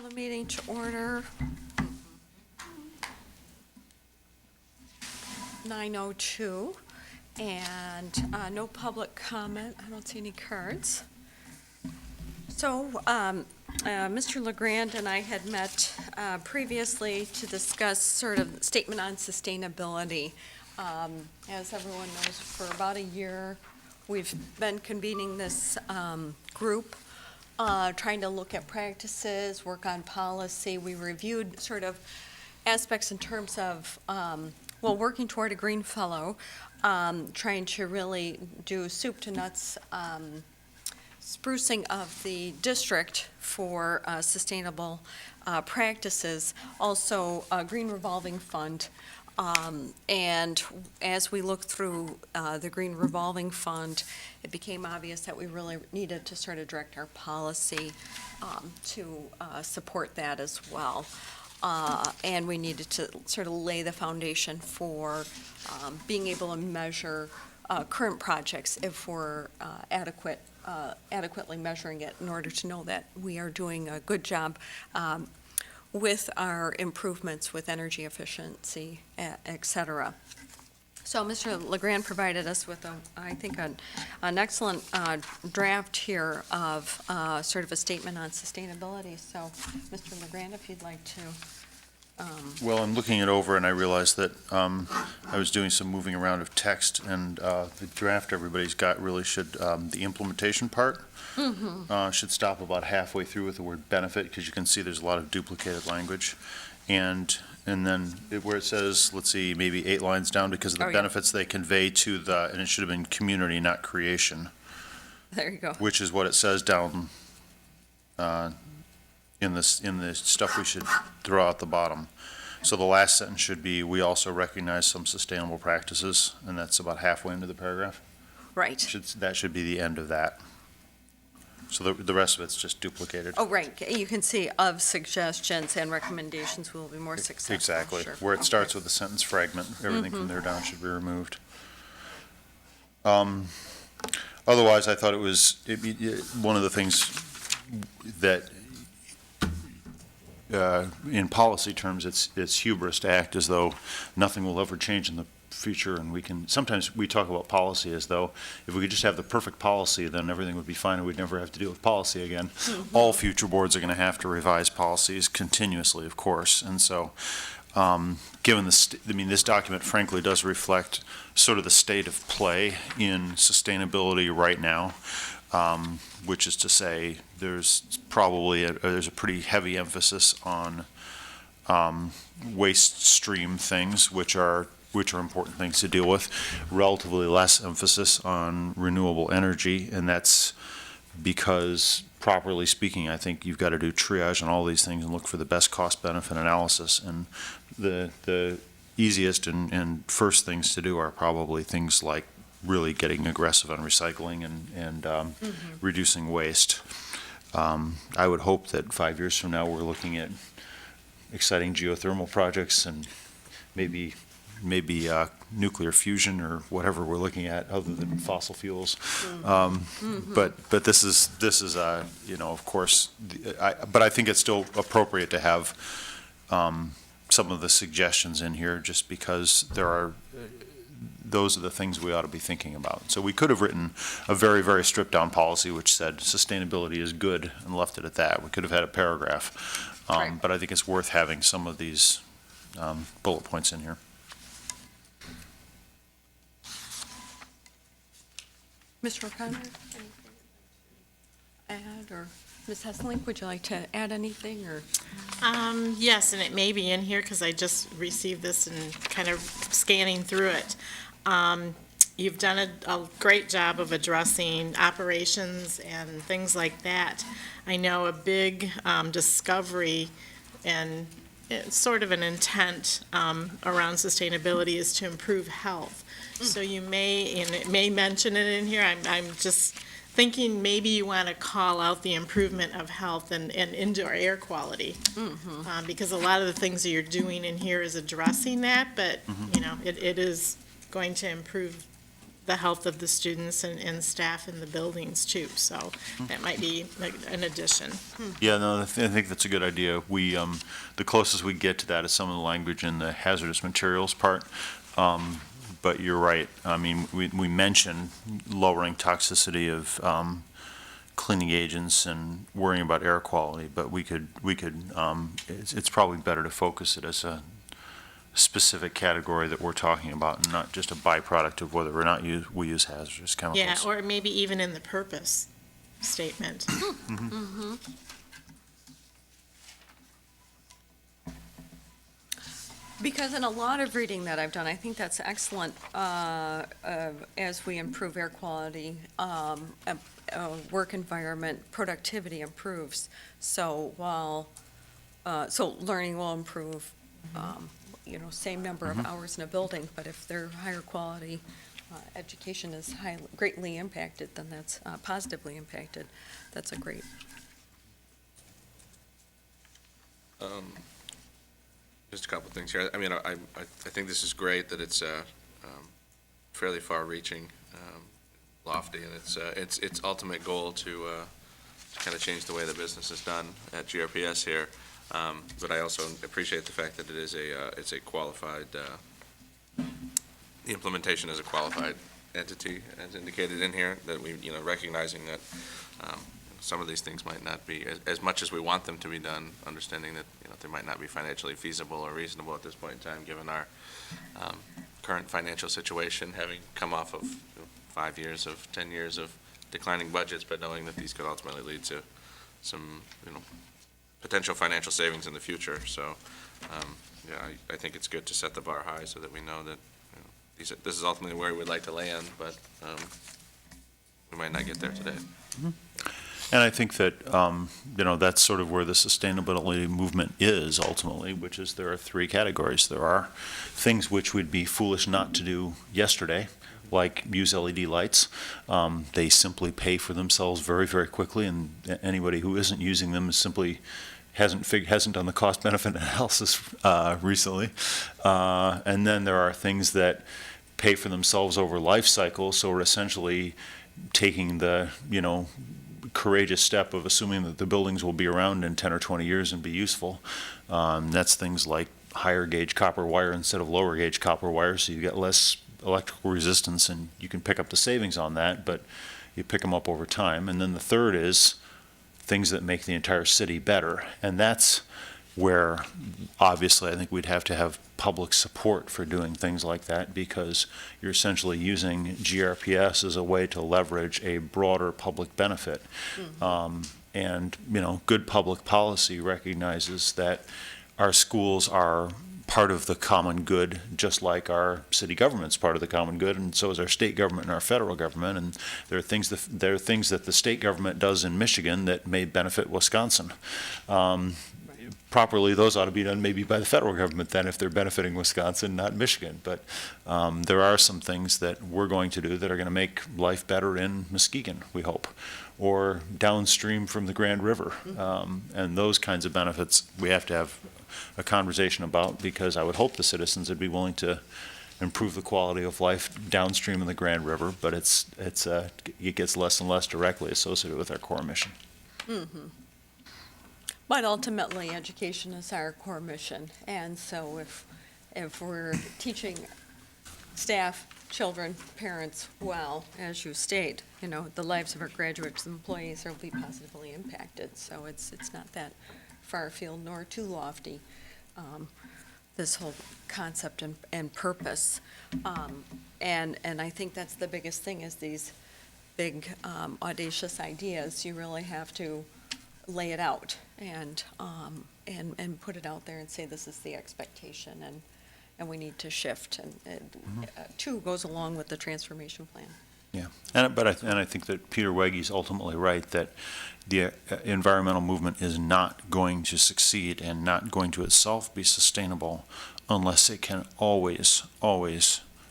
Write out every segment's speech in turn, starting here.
the meeting to order. 9:02, and no public comment. I don't see any cards. So, Mr. LeGrand and I had met previously to discuss sort of statement on sustainability. As everyone knows, for about a year, we've been convening this group, trying to look at practices, work on policy. We reviewed sort of aspects in terms of, working toward a Green Fellow, trying to really do soup to nuts sprucing of the district for sustainable practices, also a Green Revolving Fund. And as we looked through the Green Revolving Fund, it became obvious that we really needed to sort of direct our policy to support that as well. And we needed to sort of lay the foundation for being able to measure current projects if we're adequately measuring it in order to know that we are doing a good job with our improvements with energy efficiency, et cetera. So Mr. LeGrand provided us with, I think, an excellent draft here of sort of a statement on sustainability. So, Mr. LeGrand, if you'd like to. Well, I'm looking it over, and I realized that I was doing some moving around of text, and the draft everybody's got really should, the implementation part should stop about halfway through with the word benefit, because you can see there's a lot of duplicated language. And then where it says, let's see, maybe 8 lines down, because of the benefits they convey to the, and it should have been community, not creation. There you go. Which is what it says down in the stuff we should throw out the bottom. So the last sentence should be, we also recognize some sustainable practices, and that's about halfway into the paragraph. Right. That should be the end of that. So the rest of it's just duplicated. Oh, right. You can see of suggestions and recommendations will be more successful. Exactly. Sure. Where it starts with the sentence fragment, everything from there down should be removed. Otherwise, I thought it was one of the things that in policy terms, it's hubris to act as though nothing will ever change in the future, and sometimes we talk about policy as though if we could just have the perfect policy, then everything would be fine and we'd never have to deal with policy again. All future boards are going to have to revise policies continuously, of course, and so given this document frankly does reflect sort of the state of play in sustainability right now. Which is to say, there's probably there's a pretty heavy emphasis on waste stream things, which are important things to deal with. Relatively less emphasis on renewable energy, and that's because, properly speaking, I think you've got to do triage on all these things and look for the best cost-benefit analysis. And the easiest and first things to do are probably things like really getting aggressive on recycling and reducing waste. I would hope that 5 years from now we're looking at exciting geothermal projects and maybe nuclear fusion or whatever we're looking at other than fossil fuels. But this is of course, but I think it's still appropriate to have some of the suggestions in here just because those are the things we ought to be thinking about. So we could have written a very, very stripped down policy which said sustainability is good and left it at that. We could have had a paragraph. Right. But I think it's worth having some of these bullet points in here. Mr. O'Connor, anything to add, or Ms. Hesselink, would you like to add anything, or? Yes, and it may be in here because I just received this and kind of scanning through it. You've done a great job of addressing operations and things like that. I know a big discovery and it's sort of an intent around sustainability is to improve health. So you may, and it may mention it in here, I'm just thinking maybe you want to call out the improvement of health and indoor air quality. Because a lot of the things that you're doing in here is addressing that, but, it is going to improve the health of the students and staff in the buildings too. So that might be like an addition. Yeah, no, I think that's a good idea. We, the closest we get to that is some of the language in the hazardous materials part. But you're right. I mean, we mentioned lowering toxicity of cleaning agents and worrying about air quality, but it's probably better to focus it as a specific category that we're talking about, and not just a byproduct of whether or not we use hazardous chemicals. Yeah, or maybe even in the purpose statement. Because in a lot of reading that I've done, I think that's excellent, as we improve air quality, work environment, productivity improves. So so learning will improve, same number of hours in a building, but if their higher quality education is greatly impacted, then that's positively impacted. That's a great. Just a couple of things here. I mean, I think this is great that it's fairly far-reaching, lofty, and its ultimate goal to kind of change the way the business is done at GRPS here. But I also appreciate the fact that it's a qualified, the implementation is a qualified entity, as indicated in here, that we, recognizing that some of these things might not be, as much as we want them to be done, understanding that, they might not be financially feasible or reasonable at this point in time, given our current financial situation, having come off of 5 years of 10 years of declining budgets, but knowing that these could ultimately lead to some, potential financial savings in the future. So, I think it's good to set the bar high so that we know that, this is ultimately where we'd like to land, but we might not get there today. And I think that, that's sort of where the sustainability movement is ultimately, which is there are three categories. There are things which would be foolish not to do yesterday, like use LED lights. They simply pay for themselves very, very quickly, and anybody who isn't using them is simply hasn't done the cost-benefit analysis recently. And then there are things that pay for themselves over life cycle, so we're essentially taking the, courageous step of assuming that the buildings will be around in 10 or 20 years and be useful. That's things like higher gauge copper wire instead of lower gauge copper wire, so you get less electrical resistance, and you can pick up the savings on that, but you pick them up over time. And then the third is things that make the entire city better, and that's where obviously I think we'd have to have public support for doing things like that, because you're essentially using GRPS as a way to leverage a broader public benefit. And, good public policy recognizes that our schools are part of the common good, just like our city government's part of the common good, and so is our state government and our federal government. And there are things that the state government does in Michigan that may benefit Wisconsin. Properly, those ought to be done maybe by the federal government then, if they're benefiting Wisconsin, not Michigan. But there are some things that we're going to do that are going to make life better in Muskegon, we hope, or downstream from the Grand River. And those kinds of benefits we have to have a conversation about, because I would hope the citizens would be willing to improve the quality of life downstream of the Grand River, but it gets less and less directly associated with our core mission. But ultimately, education is our core mission, and so if we're teaching staff, children, parents well, as you state, the lives of our graduates and employees will be positively impacted. So it's not that far afield nor too lofty, this whole concept and purpose. And I think that's the biggest thing, is these big audacious ideas. You really have to lay it out and put it out there and say this is the expectation, and we need to shift, and two goes along with the transformation plan. Yeah, and I think that Peter Wegge's ultimately right, that the environmental movement is not going to succeed and not going to itself be sustainable unless it can always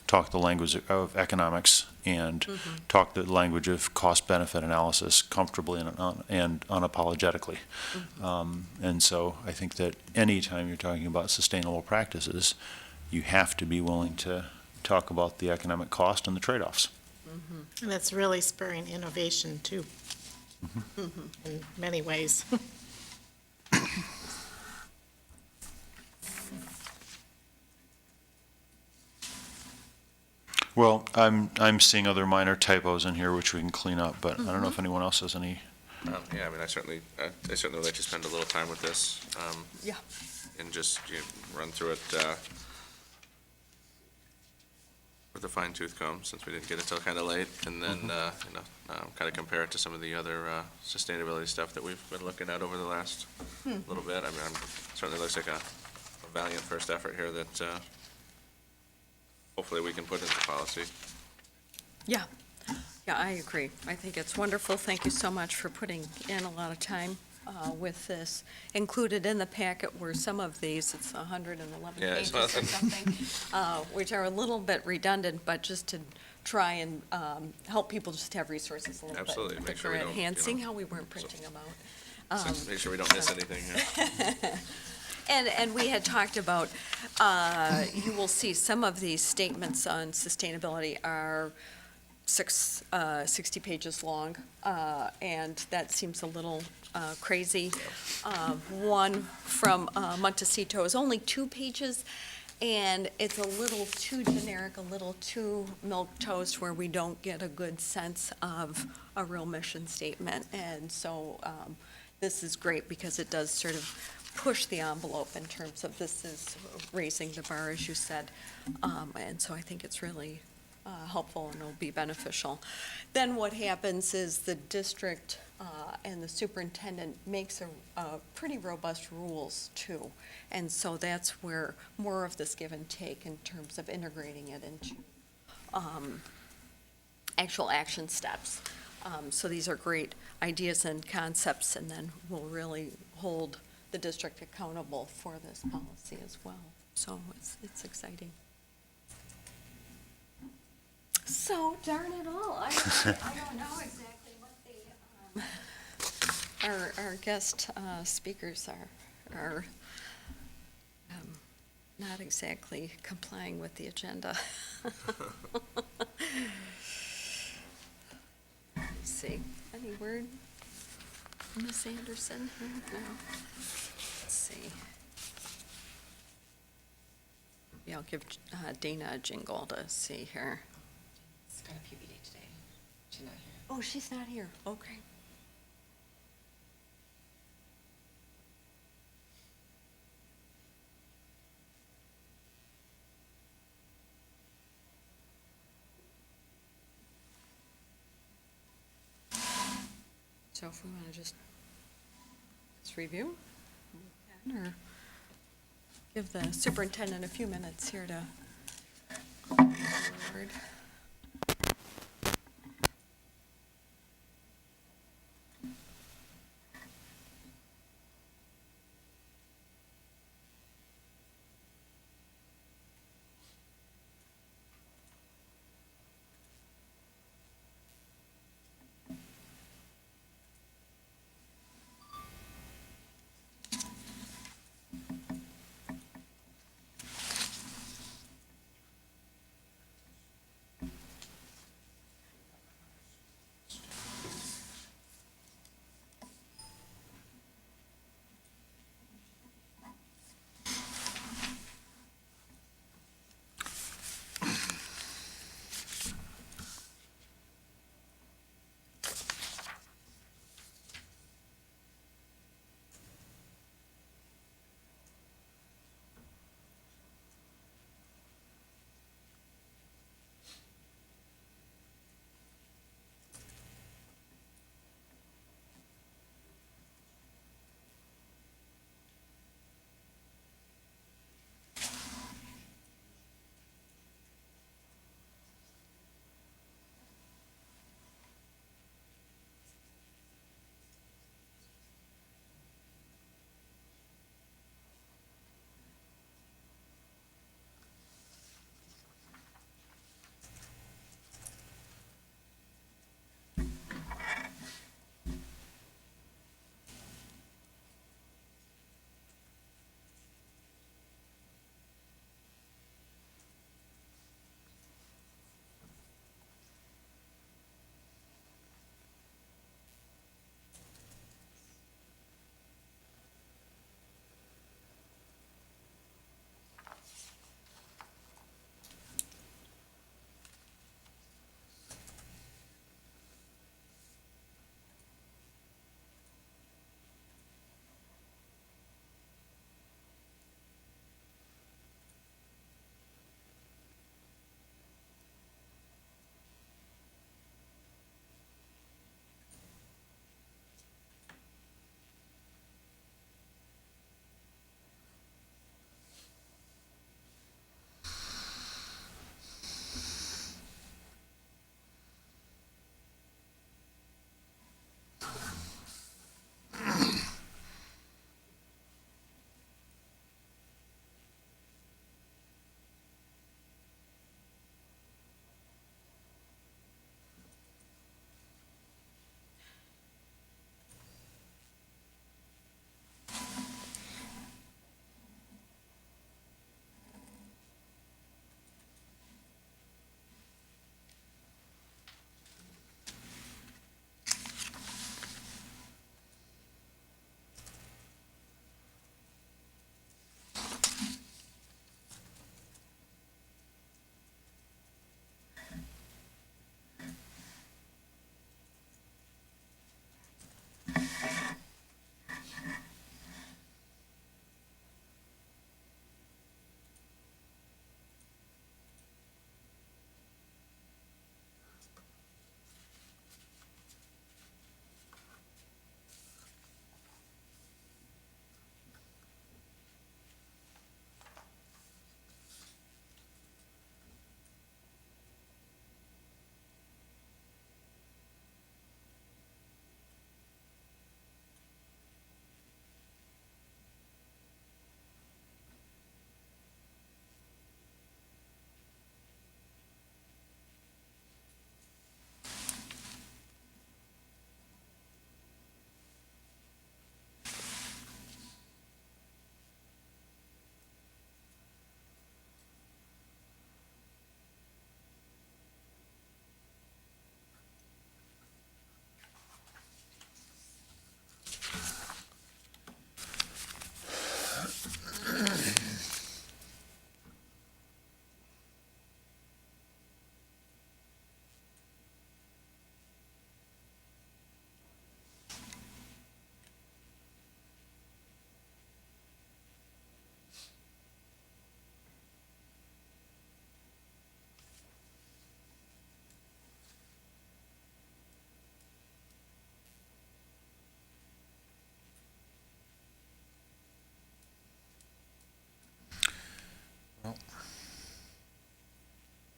talk the language of economics and talk the language of cost-benefit analysis comfortably and unapologetically. And so I think that any time you're talking about sustainable practices, you have to be willing to talk about the economic cost and the trade-offs. And that's really spurring innovation, too, in many ways. Well, I'm seeing other minor typos in here which we can clean up, but I don't know if anyone else has any. Yeah, I mean, I certainly would like to spend a little time with this, Yeah. and just, run through it, with a fine tooth comb, since we didn't get it till kind of late, and then, kind of compare it to some of the other, sustainability stuff that we've been looking at over the last little bit. I mean, certainly looks like a valiant first effort here that, hopefully we can put into policy. Yeah, yeah, I agree. I think it's wonderful. Thank you so much for putting in a lot of time with this. Included in the packet were some of these, it's 111 Yeah, I pages saw or that. something, which are a little bit redundant, but just to try and help people just have resources a little bit. Absolutely, make sure we at don't, hand, seeing how we weren't printing them out. So make sure we don't miss anything here. And we had talked about, you will see some of these statements on sustainability are 60 pages long, and that seems a little crazy. One from Montecito is only 2 pages, and it's a little too generic, a little too milquetoast, where we don't get a good sense of a real mission statement. And so this is great because it does sort of push the envelope in terms of this is raising the bar, as you said. And so I think it's really helpful and will be beneficial. Then what happens is the district and the superintendent makes a pretty robust rules too. And so that's where more of this give and take in terms of integrating it into actual action steps. So these are great ideas and concepts, and then we'll really hold the district accountable for this policy as well. So it's exciting. So darn it all, I don't know exactly what the, our guest speakers are not exactly complying with the agenda. Let's see, any word, Ms. Anderson? No. Let's see. Yeah, I'll give Dana a jingle to see here. It's got a PB day today. She's not here. Oh, she's not here, okay. So if we want to just review, or give the superintendent a few minutes here to. Word.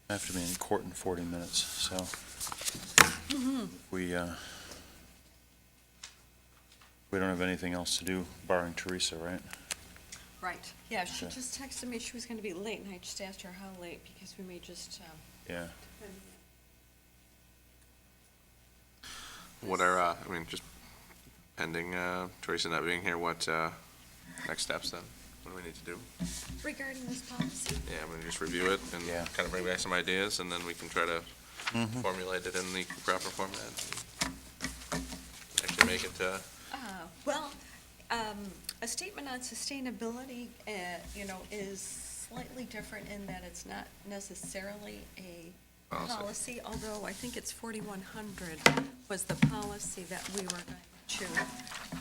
I have to be in court in 40 minutes, so we don't have anything else to do barring Teresa, right? Right, yeah, she Okay. just texted me she was gonna be late, and I just asked her how late, because we may just, Yeah. What are, I mean, just pending Teresa not being here, what next steps then? What do we need to do? regarding this policy. Yeah, I'm gonna just review it and Yeah. kind of bring back some ideas, and then we can try to formulate it in the proper format. Actually make it, Well, a statement on sustainability, is slightly different in that it's not necessarily a policy, although I think it's 4100 was the policy that we were going to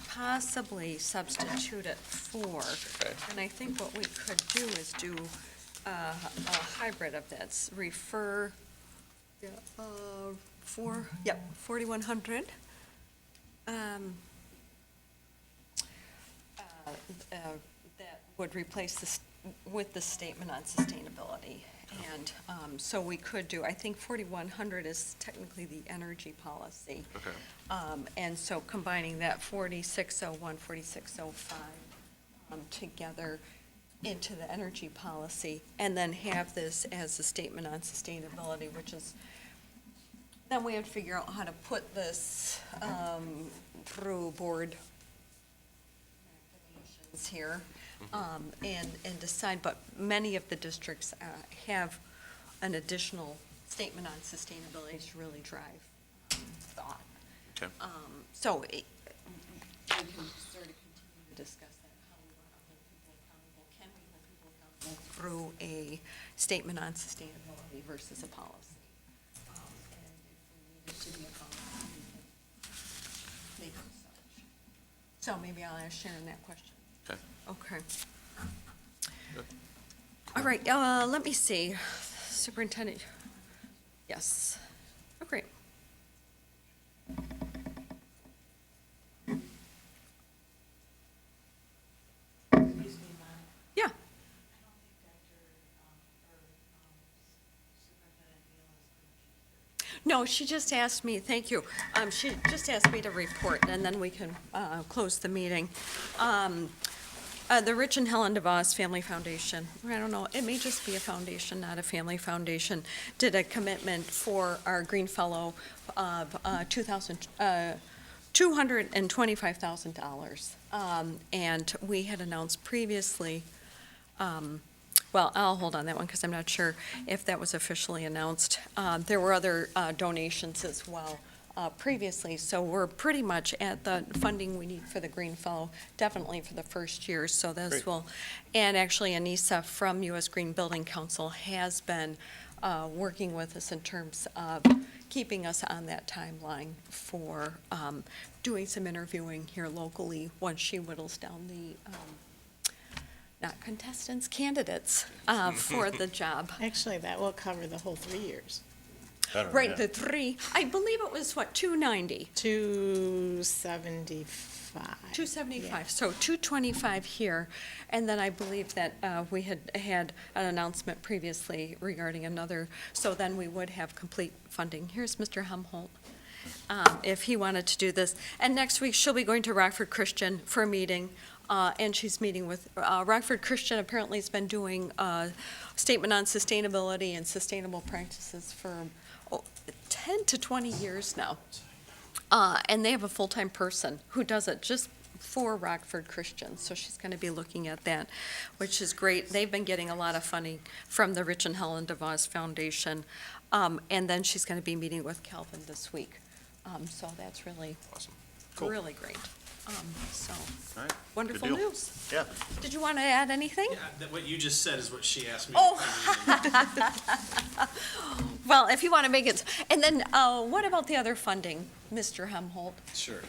possibly substitute it for. Okay. And I think what we could do is do a hybrid of that, refer, 4100. That would replace this with the statement on sustainability. And so we could do, I think 4100 is technically the energy policy. okay. And so combining that 4601, 4605 together into the energy policy, and then have this as a statement on sustainability, which is, then we have to figure out how to put this through board recommendations here, and decide, but many of the districts have an additional statement on sustainability to really drive thought. Okay. So we can sort of continue to discuss that, how we want to hold people accountable. Can we hold people accountable through a statement on sustainability versus a policy? And if we need it to be a policy, we can make it such. So maybe I'll ask Sharon that question. Okay. Okay. Good. All right, let me see. Superintendent, yes. Oh, great. Yeah. No, she just asked me, thank you. She just asked me to report, and then we can close the meeting. The Rich and Helen DeVos Family Foundation, I don't know, it may just be a foundation, not a family foundation, did a commitment for our Green Fellow of $225,000. And we had announced previously, well, I'll hold on that one because I'm not sure if that was officially announced. There were other donations as well previously, so we're pretty much at the funding we need for the Green Fellow, definitely for the first year, so this Great. will, and actually Anissa from U.S. Green Building Council has been working with us in terms of keeping us on that timeline for doing some interviewing here locally once she whittles down the not contestants, candidates for the job. Actually, that will cover the whole 3 years. Better, Right, yeah. the three, I believe it was, what, 290? 275. 275, so 225 here, and then I believe that we had had an announcement previously regarding another, so then we would have complete funding. Here's Mr. Humboldt, if he wanted to do this. And next week, she'll be going to Rockford Christian for a meeting, and she's meeting with, Rockford Christian apparently has been doing a statement on sustainability and sustainable practices for 10 to 20 years now. And they have a full-time person who does it just for Rockford Christian, so she's going to be looking at that, which is great. They've been getting a lot of funding from the Rich and Helen DeVos Foundation, and then she's going to be meeting with Calvin this week. So that's really, Awesome. Cool. really great. So, All right, wonderful deal. news. Yeah. Did you want to add anything? Yeah, what you just said is what she asked me. Oh. Well, if you want to make it, and then what about the other funding, Mr. Humboldt? Sure.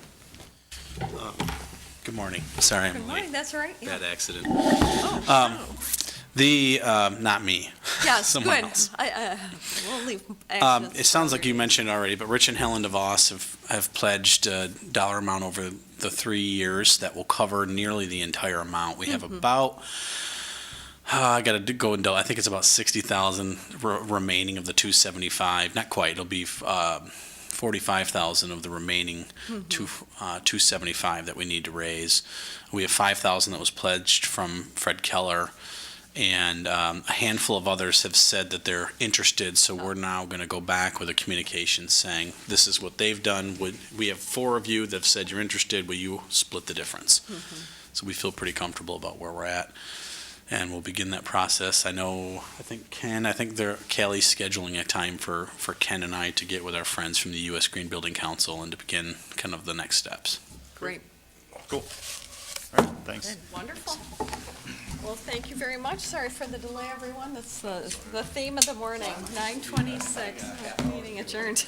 Good morning. Sorry Good I'm morning, late. that's all right. Yeah. Bad accident. Oh, Not me. yes, someone good. else. We'll leave. It sounds like you mentioned already, but Rich and Helen DeVos have pledged a dollar amount over the 3 years that will cover nearly the entire amount. We have about I gotta go and I think it's about 60,000 remaining of the 275. Not quite. It'll be 45,000 of the remaining 275 that we need to raise. We have 5,000 that was pledged from Fred Keller, and a handful of others have said that they're interested. So we're now going to go back with a communication saying this is what they've done. We have 4 of you that have said you're interested. Will you split the difference? So we feel pretty comfortable about where we're at. And we'll begin that process. I think Callie's scheduling a time for Ken and I to get with our friends from the U.S. Green Building Council and to begin kind of the next steps. Great. Cool. All right, thanks. Good. Wonderful. Well, thank you very much. Sorry for the delay, everyone. That's the theme of the morning, 9:26, meeting adjourned.